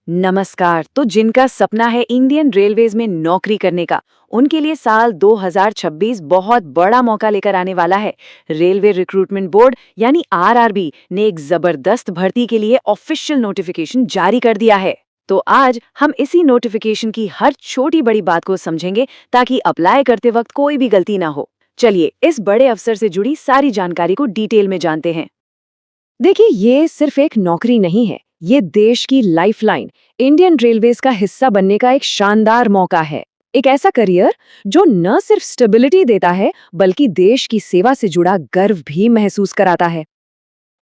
नमस्कार। तो जिनका सपना है इंडियन रेलवेज में नौकरी करने का, उनके लिए साल 2026 बहुत बड़ा मौका लेकर आने वाला है। रेलवे रिक्रूटमेंट बोर्ड यानी आरआरबी ने एक जबरदस्त भर्ती के लिए ऑफिशियल नोटिफिकेशन जारी कर दिया है। तो आज हम इसी नोटिफिकेशन की हर छोटी बड़ी बात को समझेंगे ताकि अप्लाई करते वक्त कोई भी गलती ना हो। चलिए इस बड़े अफसर से जुड़ी सारी जानकारी को डिटेल में जानते हैं। देखिए, ये सिर्फ एक नौकरी नहीं है, ये देश की लाइफलाइन, इंडियन रेलवेज का हिस्सा बनने का एक शानदार मौका है। एक ऐसा करियर जो न सिर्फ स्टेबिलिटी देता है बल्कि देश की सेवा से जुड़ा गर्व भी महसूस कराता है।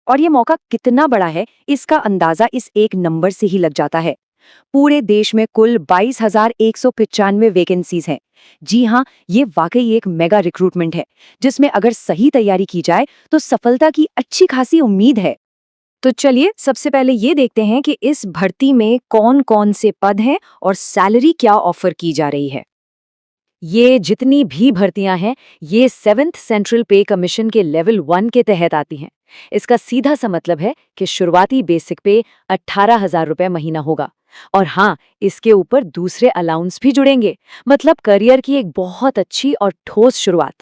और ये मौका कितना बड़ा है, इसका अंदाजा इस एक नंबर से ही लग जाता है। पूरे देश में कुल 22,195 वैकेंसीज हैं। जी हाँ, ये वाकई एक मेगा रिक्रूटमेंट है, जिसमें अगर सही तैयारी की जाए तो सफलता की अच्छी खासी उम्मीद है। तो चलिए सबसे पहले ये देखते हैं कि इस भर्ती में कौन कौन से पद हैं और सैलरी क्या ऑफर की जा रही है। ये जितनी भी भर्तियां हैं, ये 7th सेंट्रल पे कमीशन के लेवल 1 के तहत आती हैं। इसका सीधा सा मतलब है कि शुरुआती बेसिक पे 18,000 रुपए महीना होगा। और हाँ, इसके ऊपर दूसरे अलाउंस भी जुड़ेंगे, मतलब करियर की एक बहुत अच्छी और ठोस शुरुआत।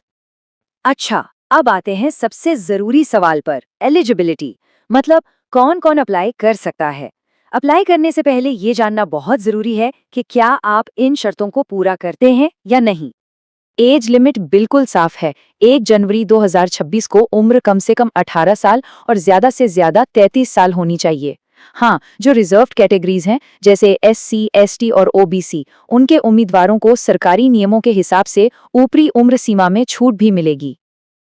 अच्छा, अब आते हैं सबसे जरूरी सवाल पर, एलिजिबिलिटी, मतलब कौन कौन अप्लाई कर सकता है। अप्लाई करने से पहले ये जानना बहुत जरूरी है कि क्या आप इन शर्तों को पूरा करते हैं या नहीं। एज लिमिट बिल्कुल साफ है। 1 जनवरी 2026 को उम्र कम से कम 18 साल और ज्यादा से ज्यादा 33 साल होनी चाहिए। हाँ, जो रिजर्व्ड कैटेगरीज हैं जैसे SC, ST और OBC, उनके उम्मीदवारों को सरकारी नियमों के हिसाब से ऊपरी उम्र सीमा में छूट भी मिलेगी।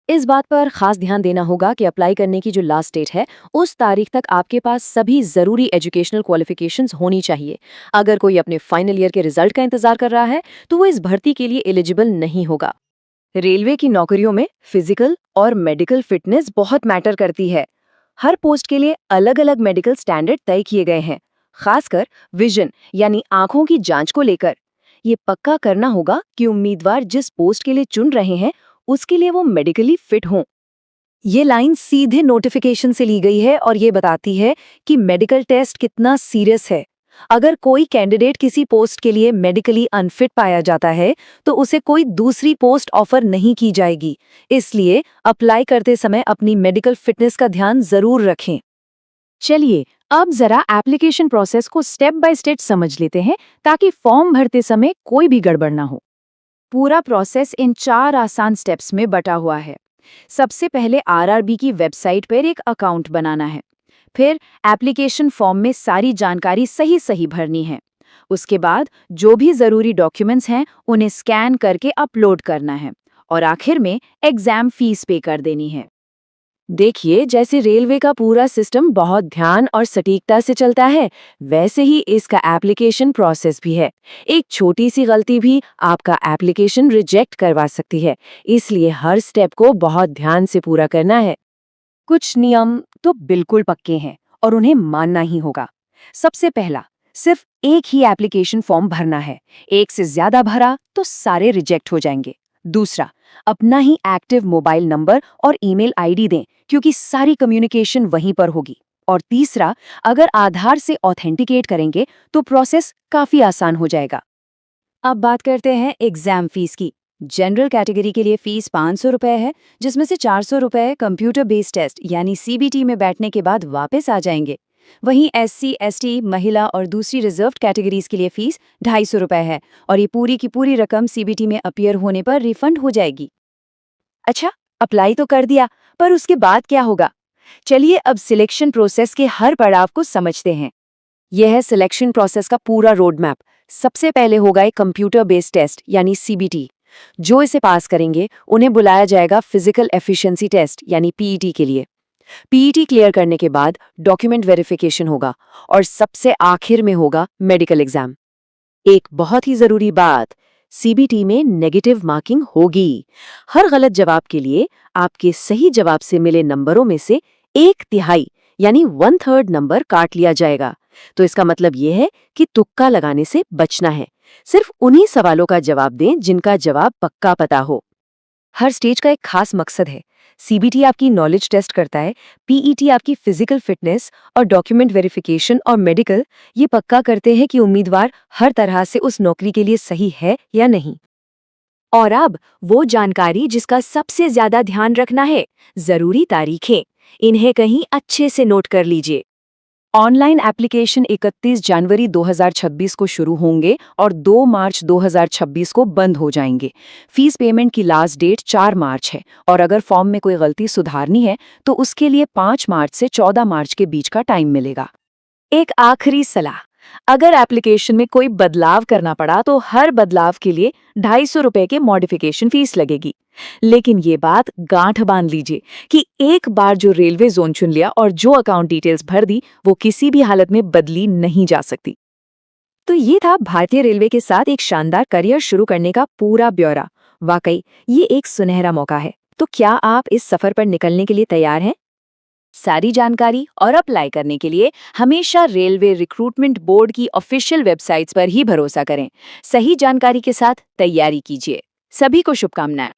इस बात पर खास ध्यान देना होगा कि अप्लाई करने की जो लास्ट डेट है, उस तारीख तक आपके पास सभी जरूरी एजुकेशनल क्वालिफिकेशंस होनी चाहिए। अगर कोई अपने फाइनल ईयर के रिजल्ट का इंतजार कर रहा है तो वो इस भर्ती के लिए एलिजिबल नहीं होगा। रेलवे की नौकरियों में फिजिकल और मेडिकल फिटनेस बहुत मैटर करती है। हर पोस्ट के लिए अलग अलग मेडिकल स्टैंडर्ड तय किए गए हैं, खासकर विजन यानी आंखों की जांच को लेकर। ये पक्का करना होगा कि उम्मीदवार जिस पोस्ट के लिए चुन रहे हैं उसके लिए वो मेडिकली फिट हों। ये लाइन सीधे नोटिफिकेशन से ली गई है और ये बताती है कि मेडिकल टेस्ट कितना सीरियस है। अगर कोई कैंडिडेट किसी पोस्ट के लिए मेडिकली अनफिट पाया जाता है तो उसे कोई दूसरी पोस्ट ऑफर नहीं की जाएगी। इसलिए अप्लाई करते समय अपनी मेडिकल फिटनेस का ध्यान जरूर रखें। चलिए अब जरा एप्लीकेशन प्रोसेस को स्टेप बाय स्टेप समझ लेते हैं ताकि फॉर्म भरते समय कोई भी गड़बड़ ना हो। पूरा प्रोसेस इन 4 आसान स्टेप्स में बटा हुआ है। सबसे पहले आरआरबी की वेबसाइट पर एक अकाउंट बनाना है। फिर एप्लीकेशन फॉर्म में सारी जानकारी सही सही भरनी है। उसके बाद जो भी जरूरी डॉक्यूमेंट्स हैं उन्हें स्कैन करके अपलोड करना है। और आखिर में एग्जाम फीस पे कर देनी है। देखिए, जैसे रेलवे का पूरा सिस्टम बहुत ध्यान और सटीकता से चलता है, वैसे ही इसका एप्लीकेशन प्रोसेस भी है। एक छोटी सी गलती भी आपका एप्लीकेशन रिजेक्ट करवा सकती है, इसलिए हर स्टेप को बहुत ध्यान से पूरा करना है। कुछ नियम तो बिल्कुल पक्के हैं और उन्हें मानना ही होगा। सबसे पहला, सिर्फ एक ही एप्लीकेशन फॉर्म भरना है। एक से ज्यादा भरा तो सारे रिजेक्ट हो जाएंगे। दूसरा, अपना ही एक्टिव मोबाइल नंबर और ईमेल आईडी दें, क्योंकि सारी कम्युनिकेशन वहीं पर होगी। और तीसरा, अगर आधार से ऑथेंटिकेट करेंगे तो प्रोसेस काफी आसान हो जाएगा। अब बात करते हैं एग्जाम फीस की। जनरल कैटेगरी के लिए फीस 500 रुपए है, जिसमें से 400 रुपए कंप्यूटर बेस्ड टेस्ट यानी CBT में बैठने के बाद वापस आ जाएंगे। वहीं SC, ST, महिला और दूसरी रिजर्व्ड कैटेगरीज के लिए फीस 250 रुपए है और ये पूरी की पूरी रकम CBT में अपीयर होने पर रिफंड हो जाएगी। अच्छा, अप्लाई तो कर दिया, पर उसके बाद क्या होगा? चलिए अब सिलेक्शन प्रोसेस के हर पड़ाव को समझते हैं। यह है सिलेक्शन प्रोसेस का पूरा रोड मैप। सबसे पहले होगा एक कंप्यूटर बेस्ड टेस्ट यानी CBT। जो इसे पास करेंगे उन्हें बुलाया जाएगा फिजिकल एफिशिएंसी टेस्ट यानी PET के लिए। PET क्लियर करने के बाद डॉक्यूमेंट वेरिफिकेशन होगा और सबसे आखिर में होगा मेडिकल एग्जाम। एक बहुत ही जरूरी बात, CBT में नेगेटिव मार्किंग होगी। हर गलत जवाब के लिए आपके सही जवाब से मिले नंबरों में से 1/3 यानी 1/3 नंबर काट लिया जाएगा। तो इसका मतलब यह है कि तुक्का लगाने से बचना है। सिर्फ उन्हीं सवालों का जवाब दें जिनका जवाब पक्का पता हो। हर स्टेज का एक खास मकसद है। सीबीटी आपकी नॉलेज टेस्ट करता है, पीईटी आपकी फिजिकल फिटनेस और डॉक्यूमेंट वेरिफिकेशन और मेडिकल ये पक्का करते हैं कि उम्मीदवार हर तरह से उस नौकरी के लिए सही है या नहीं। और अब वो जानकारी जिसका सबसे ज्यादा ध्यान रखना है, जरूरी तारीखें। इन्हें कहीं अच्छे से नोट कर लीजिए। ऑनलाइन एप्लीकेशन 31 जनवरी 2026 को शुरू होंगे और 2 मार्च 2026 को बंद हो जाएंगे। फीस पेमेंट की लास्ट डेट 4 मार्च है और अगर फॉर्म में कोई गलती सुधारनी है तो उसके लिए 5 मार्च से 14 मार्च के बीच का टाइम मिलेगा। एक आखिरी सलाह, अगर एप्लीकेशन में कोई बदलाव करना पड़ा तो हर बदलाव के लिए 250 रुपए के मॉडिफिकेशन फीस लगेगी। लेकिन ये बात गांठ बांध लीजिए कि एक बार जो रेलवे जोन चुन लिया और जो अकाउंट डिटेल्स भर दी वो किसी भी हालत में बदली नहीं जा सकती। तो ये था भारतीय रेलवे के साथ एक शानदार करियर शुरू करने का पूरा ब्यौरा। वाकई ये एक सुनहरा मौका है। तो क्या आप इस सफर पर निकलने के लिए तैयार हैं? सारी जानकारी और अप्लाई करने के लिए हमेशा रेलवे रिक्रूटमेंट बोर्ड की ऑफिशियल वेबसाइट्स पर ही भरोसा करें। सही जानकारी के साथ तैयारी कीजिए। सभी को शुभकामनाएं।